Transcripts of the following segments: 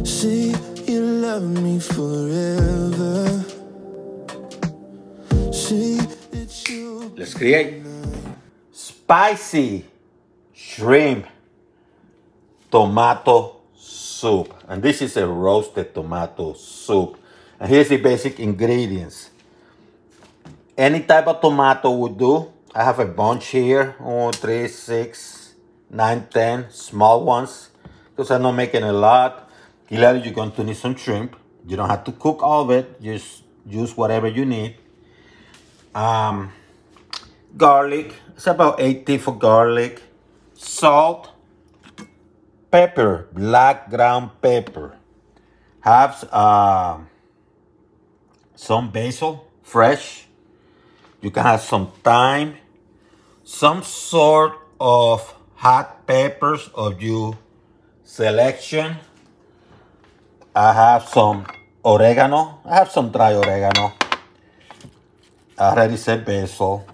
See, you love me forever. See, it's you. Let's create spicy shrimp tomato soup. And this is a roasted tomato soup. And here's the basic ingredients. Any type of tomato would do. I have a bunch here. 3, 6, 9, 10 small ones. Because I'm not making a lot. Clearly you're going to need some shrimp. You don't have to cook all of it. Just use whatever you need. Garlic. It's about 8 teeth of garlic. Salt. Pepper. Black ground pepper. Have some basil. Fresh. You can have some thyme, some sort of hot peppers of your selection. I have some oregano. I have some dry oregano. I already said basil.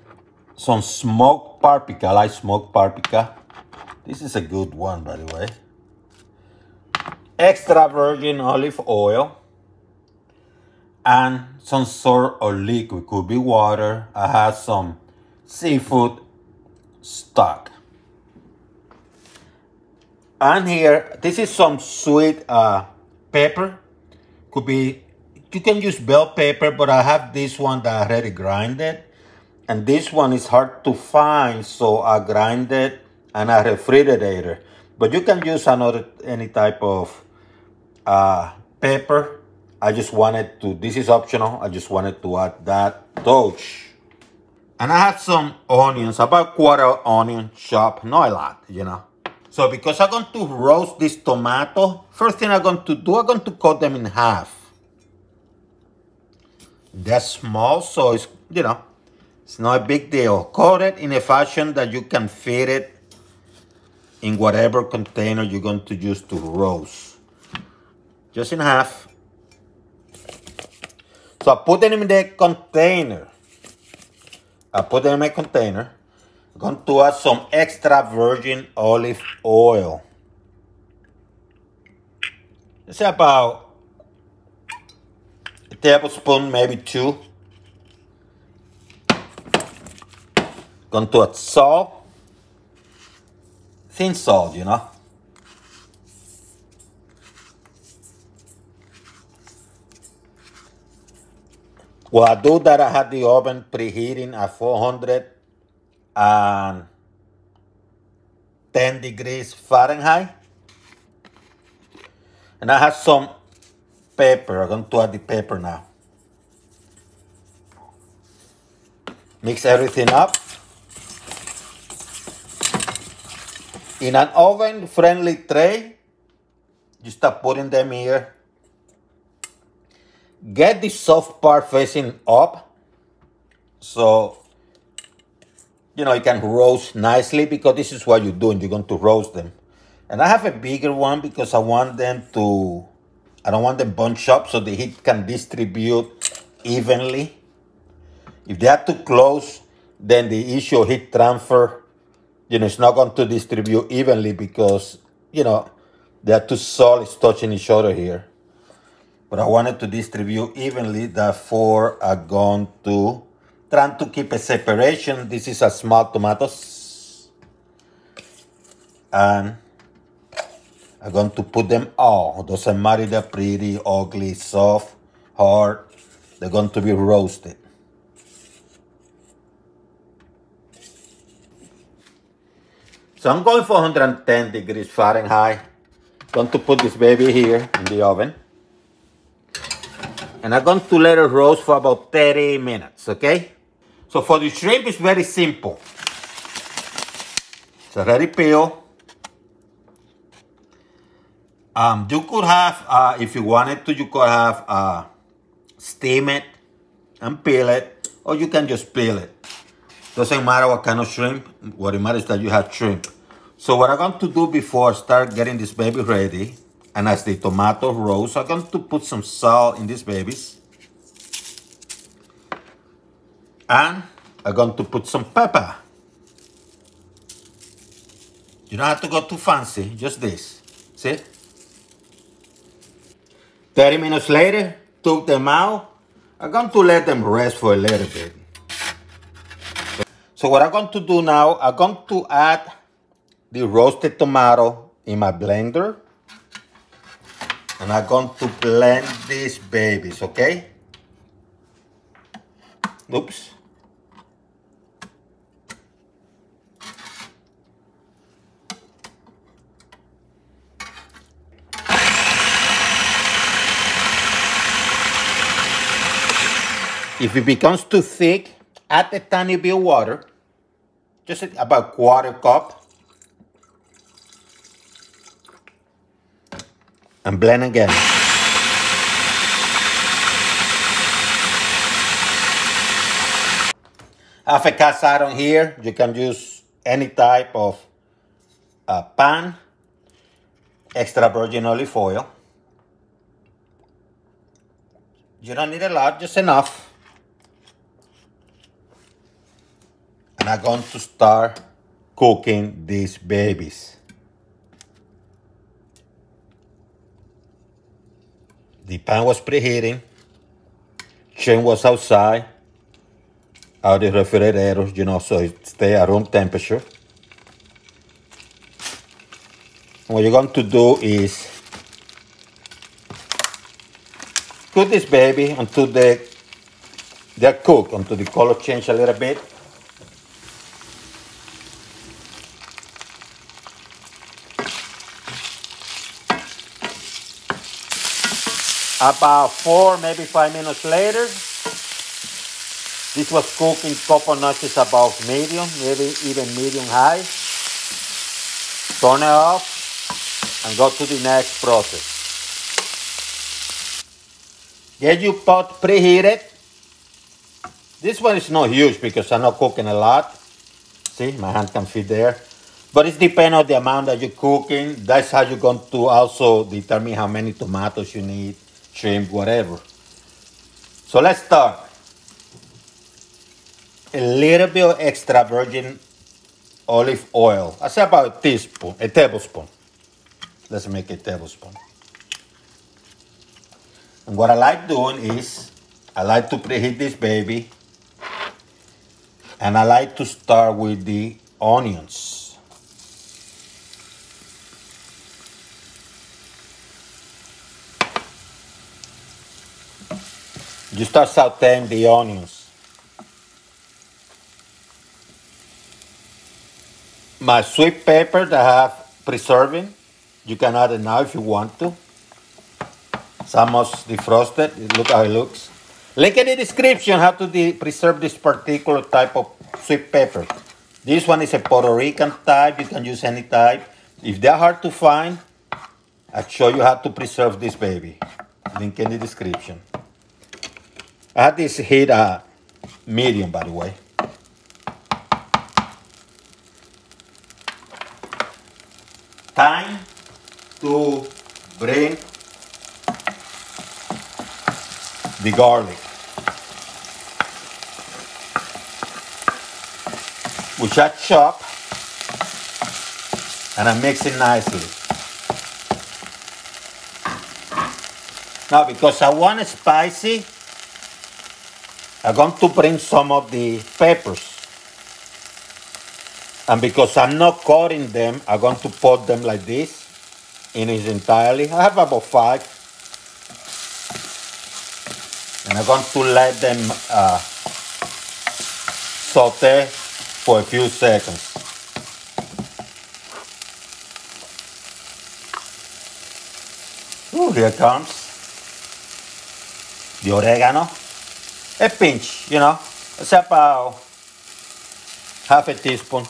Some smoked paprika. I like smoked paprika. This is a good one, by the way. Extra virgin olive oil. And some sort of liquid, could be water. I have some seafood stock. And here, this is some sweet pepper. Could be, you can use bell pepper, but I have this one that I already grinded. And this one is hard to find, so I grind it and I refrigerator. But you can use any type of pepper. I just wanted to, this is optional, I just wanted to add that touch. And I have some onions, about quarter onion chopped, not a lot, you know. So because I'm going to roast this tomato, first thing I'm going to do, I'm going to cut them in half. They're small, so it's, you know, it's not a big deal. Cut it in a fashion that you can fit it in whatever container you're going to use to roast. Just in half. So I put them in the container. I'm going to add some extra virgin olive oil. It's about a tablespoon, maybe 2. Going to add salt. Thin salt, you know. Well, I do that, I had the oven preheating at 410 degrees Fahrenheit. And I have some pepper. I'm going to add the pepper now. Mix everything up. In an oven-friendly tray, you start putting them here. Get the soft part facing up so, you know, you can roast nicely, because this is what you're doing. You're going to roast them. And I have a bigger one because I want them to, I don't want them bunched up so the heat can distribute evenly. If they are too close, then the issue of heat transfer, you know, it's not going to distribute evenly because, you know, they are too solids touching each other here. But I wanted to distribute evenly, therefore I'm going to try to keep a separation. This is a small tomatoes. And I'm going to put them all. Doesn't matter, they're pretty, ugly, soft, hard. They're going to be roasted. So I'm going for 110 degrees Fahrenheit. Going to put this baby here in the oven. And I'm going to let it roast for about 30 minutes, okay? So for the shrimp, it's very simple. It's already peeled. You could have, if you wanted to, you could have steam it and peel it, or you can just peel it. Doesn't matter what kind of shrimp. What it matters is that you have shrimp. So what I'm going to do before I start getting this baby ready, and as the tomato roast, I'm going to put some salt in these babies. And I'm going to put some pepper. You don't have to go too fancy, just this. See? 30 minutes later, took them out. I'm going to let them rest for a little bit. So what I'm going to do now, I'm going to add the roasted tomato in my blender. And I'm going to blend these babies, okay? Oops. If it becomes too thick, add a tiny bit of water, just about 1/4 cup, and blend again. I have a cast iron here. You can use any type of pan, extra virgin olive oil. You don't need a lot, just enough. And I'm going to start cooking these babies. The pan was preheating. Chain was outside, out of the refrigerator, you know, so it stay at room temperature. And what you're going to do is cook this baby until they're cooked, until the color change a little bit. About 4, maybe 5 minutes later, this was cooking couple notches above medium, maybe even medium high. Turn it off and go to the next process. Get your pot preheated. This one is not huge because I'm not cooking a lot. See, my hand can fit there. But it depends on the amount that you're cooking. That's how you're going to also determine how many tomatoes you need, shrimp, whatever. So let's start. A little bit of extra virgin olive oil. I say about a tablespoon. Let's make a tablespoon. And what I like doing is, I like to preheat this baby. And I like to start with the onions. You start sauteing the onions. My sweet pepper that I have preserving, you can add it now if you want to. It's almost defrosted. Look how it looks. Link in the description how to preserve this particular type of sweet pepper. This one is a Puerto Rican type. You can use any type. If they're hard to find, I'll show you how to preserve this baby. Link in the description. I had this heat medium, by the way. Time to bring the garlic, which I chop and I mix it nicely. Now, because I want it spicy, I'm going to bring some of the peppers. And because I'm not cutting them, I'm going to put them like this in its entirely. I have about 5. And I'm going to let them saute for a few seconds. Ooh, here comes the oregano. A pinch, you know, it's about half a teaspoon.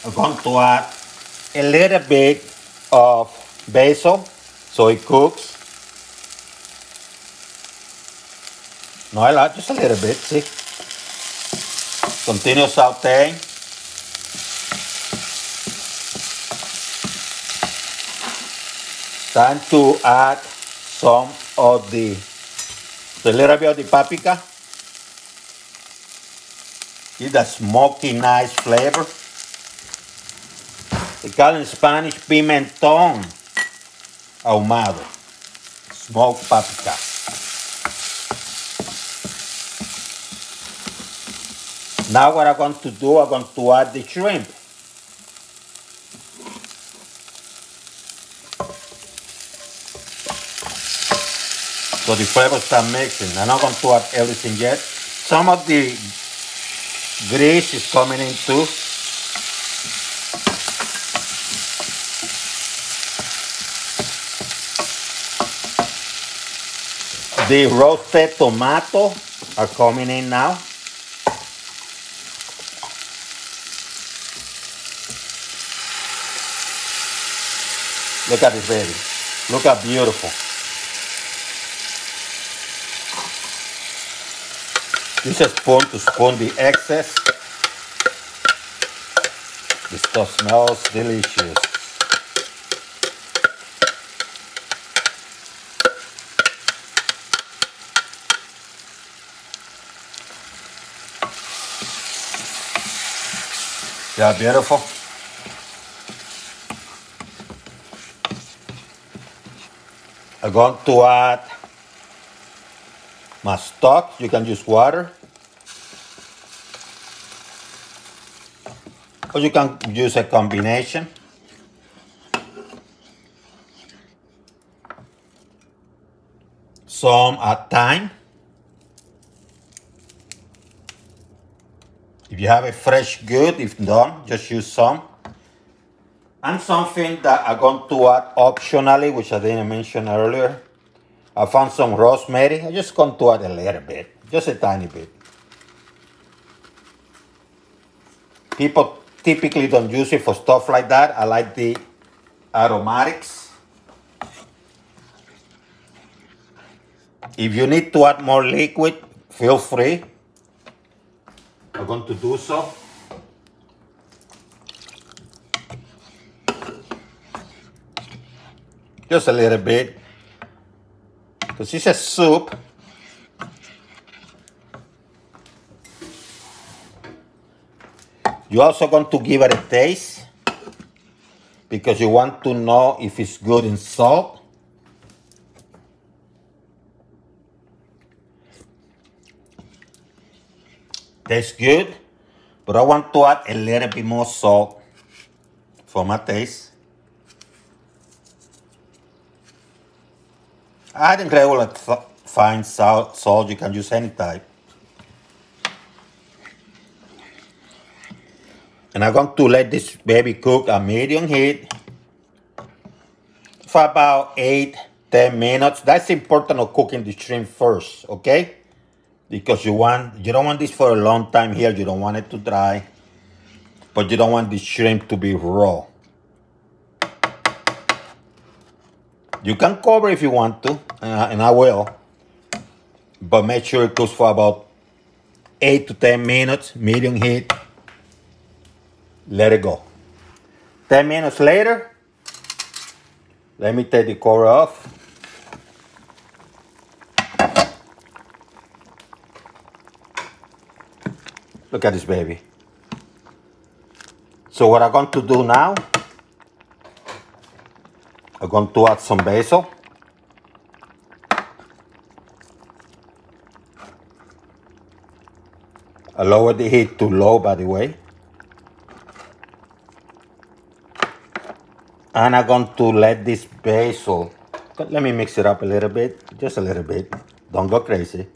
I'm going to add a little bit of basil so it cooks. Not a lot, just a little bit, see? Continue sauteing. Time to add some of a little bit of the paprika. Give that smoky, nice flavor. They call it in Spanish pimentón. ahumado, smoked paprika. Now what I'm going to do, I'm going to add the shrimp. So the flavors start mixing. I'm not going to add everything yet. Some of the grease is coming in too. The roasted tomato are coming in now. Look at this baby. Look how beautiful. Use a spoon to spoon the excess. This stuff smells delicious. Yeah, beautiful. I'm going to add my stock. You can use water, or you can use a combination. Some thyme. If you have a fresh good, if not, just use some. And something that I'm going to add optionally, which I didn't mention earlier. I found some rosemary. I'm just going to add a little bit, just a tiny bit. People typically don't use it for stuff like that. I like the aromatics. If you need to add more liquid, feel free. I'm going to do so. Just a little bit. Because it's a soup. You're also going to give it a taste, because you want to know if it's good in salt. Tastes good, but I want to add a little bit more salt for my taste. Adding regular fine salt, you can use any type. And I'm going to let this baby cook at medium heat for about 8-10 minutes. That's important of cooking the shrimp first, okay? Because you don't want this for a long time here. You don't want it to dry, but you don't want the shrimp to be raw. You can cover if you want to, and I will, but make sure it cooks for about 8 to 10 minutes, medium heat. Let it go. 10 minutes later, let me take the cover off. Look at this baby. So what I'm going to do now, I'm going to add some basil. I lowered the heat to low, by the way. And I'm going to let this basil, let me mix it up a little bit, just a little bit. Don't go crazy.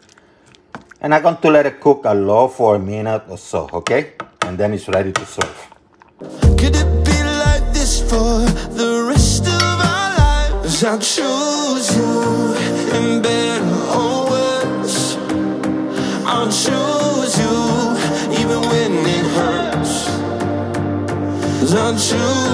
And I'm going to let it cook at low for a minute or so, okay? And then it's ready to serve. Could it be like this for the rest of our lives? I'll choose you in better or worse. I'll choose you even when it hurts. 'Cause I'll choose